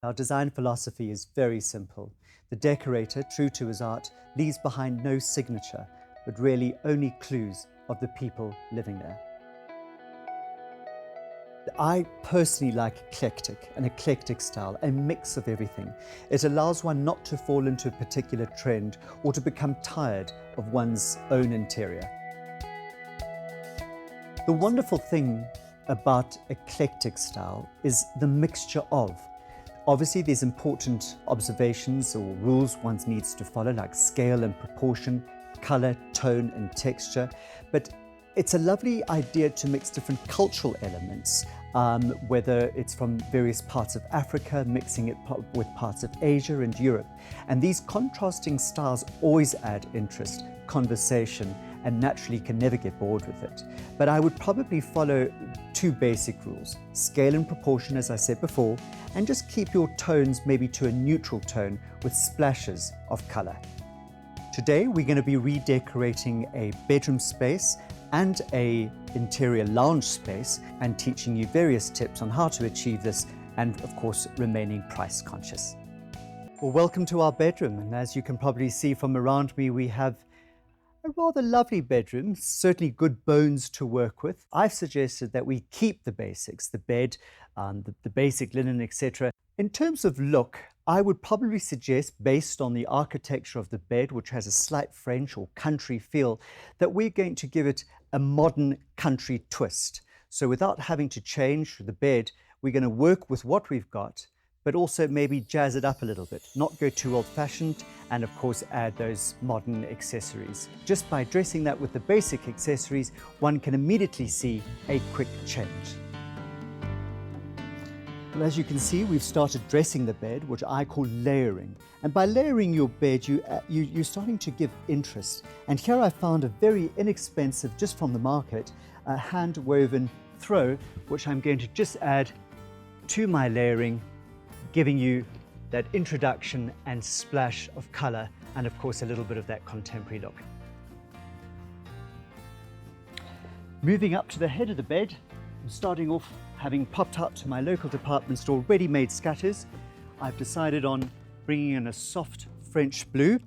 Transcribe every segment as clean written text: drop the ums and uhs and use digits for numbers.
Our design philosophy is very simple. The decorator, true to his art, leaves behind no signature, but really only clues of the people living there. I personally like an eclectic style, a mix of everything. It allows one not to fall into a particular trend or to become tired of one's own interior. The wonderful thing about eclectic style is the mixture of. Obviously, there's important observations or rules one needs to follow, like scale and proportion, color, tone, and texture. But it's a lovely idea to mix different cultural elements, whether it's from various parts of Africa, mixing it with parts of Asia and Europe. And these contrasting styles always add interest, conversation, and naturally can never get bored with it. But I would probably follow two basic rules: scale and proportion, as I said before, and just keep your tones maybe to a neutral tone with splashes of color. Today, we're going to be redecorating a bedroom space and an interior lounge space and teaching you various tips on how to achieve this and, of course, remaining price conscious. Well, welcome to our bedroom, and as you can probably see from around me, we have a rather lovely bedroom, certainly good bones to work with. I've suggested that we keep the basics, the bed, the basic linen, etc. In terms of look, I would probably suggest, based on the architecture of the bed, which has a slight French or country feel, that we're going to give it a modern country twist. So without having to change the bed, we're going to work with what we've got, but also maybe jazz it up a little bit, not go too old-fashioned, and of course add those modern accessories. Just by dressing that with the basic accessories, one can immediately see a quick change. Well, as you can see, we've started dressing the bed, which I call layering. And by layering your bed, you're starting to give interest. And here I found a very inexpensive, just from the market, a hand-woven throw, which I'm going to just add to my layering, giving you that introduction and splash of color, and of course a little bit of that contemporary look. Moving up to the head of the bed, I'm starting off having popped up to my local department store ready-made scatters. I've decided on bringing in a soft French blue,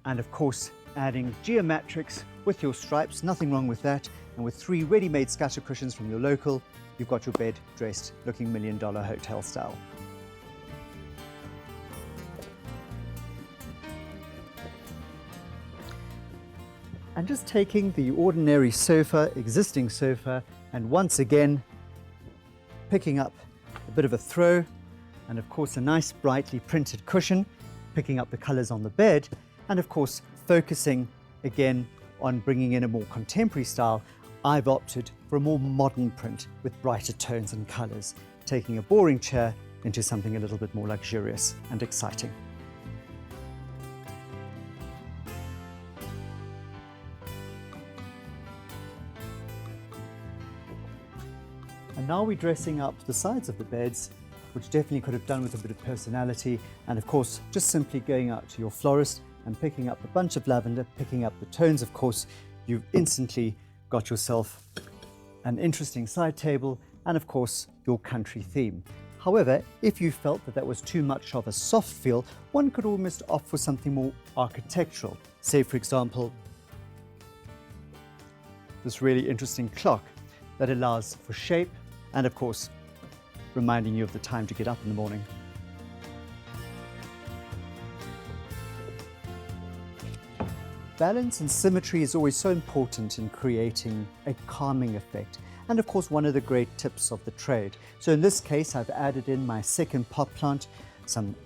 and of course adding geometrics with your stripes, nothing wrong with that. And with 3 ready-made scatter cushions from your local, you've got your bed dressed looking $1 million hotel style. And just taking the ordinary sofa, existing sofa, and once again picking up a bit of a throw, and of course a nice brightly printed cushion, picking up the colors on the bed, and of course focusing again on bringing in a more contemporary style. I've opted for a more modern print with brighter tones and colors, taking a boring chair into something a little bit more luxurious and exciting. And now we're dressing up the sides of the beds, which definitely could have done with a bit of personality. And of course, just simply going out to your florist and picking up a bunch of lavender, picking up the tones, of course, you've instantly got yourself an interesting side table and of course, your country theme. However, if you felt that that was too much of a soft feel, one could almost opt for something more architectural. Say, for example, this really interesting clock that allows for shape, and of course, reminding you of the time to get up in the morning. Balance and symmetry is always so important in creating a calming effect. And of course, one of the great tips of the trade. So in this case, I've added in my second pot plant, some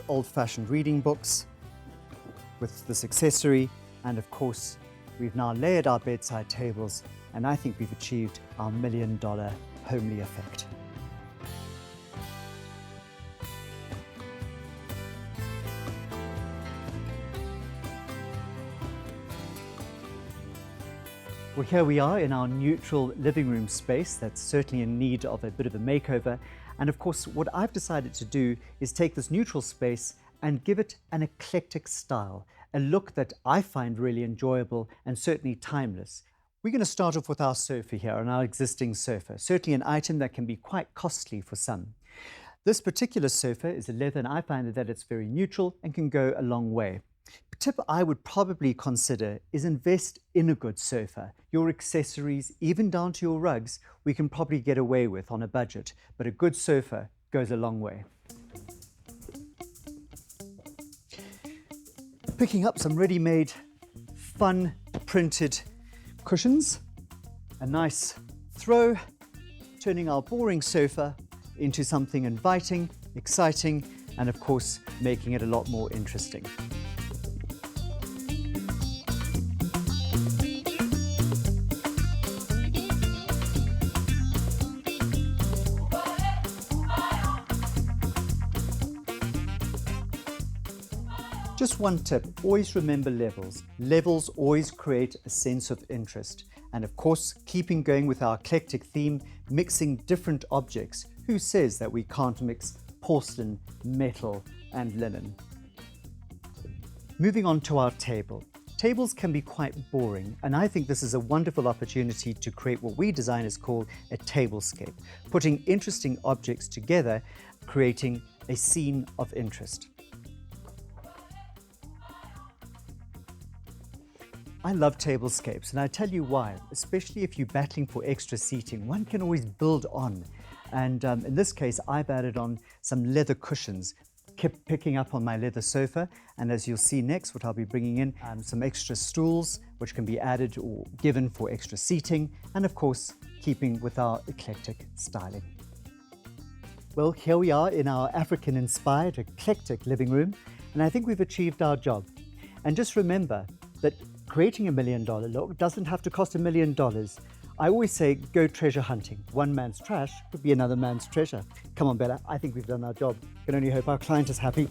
old-fashioned reading books with this accessory. And of course, we've now layered our bedside tables, and I think we've achieved our $1 million homely effect. Well, here we are in our neutral living room space that's certainly in need of a bit of a makeover. And of course, what I've decided to do is take this neutral space and give it an eclectic style, a look that I find really enjoyable and certainly timeless. We're going to start off with our sofa here, on our existing sofa, certainly an item that can be quite costly for some. This particular sofa is a leather and I find that it's very neutral and can go a long way. A tip I would probably consider is invest in a good sofa. Your accessories, even down to your rugs, we can probably get away with on a budget, but a good sofa goes a long way. Picking up some ready-made, fun printed cushions, a nice throw, turning our boring sofa into something inviting, exciting, and of course, making it a lot more interesting. Just one tip, always remember levels. Levels always create a sense of interest. And of course, keeping going with our eclectic theme, mixing different objects. Who says that we can't mix porcelain, metal, and linen? Moving on to our table. Tables can be quite boring, and I think this is a wonderful opportunity to create what we designers call a tablescape, putting interesting objects together, creating a scene of interest. I love tablescapes, and I tell you why, especially if you're battling for extra seating, one can always build on. And in this case, I've added on some leather cushions, kept picking up on my leather sofa. And as you'll see next, what I'll be bringing in, some extra stools, which can be added or given for extra seating. And of course, keeping with our eclectic styling. Well, here we are in our African-inspired eclectic living room. And I think we've achieved our job. And just remember that creating $1 million look doesn't have to cost $1 million. I always say, go treasure hunting. One man's trash could be another man's treasure. Come on, Bella, I think we've done our job. Can only hope our client is happy.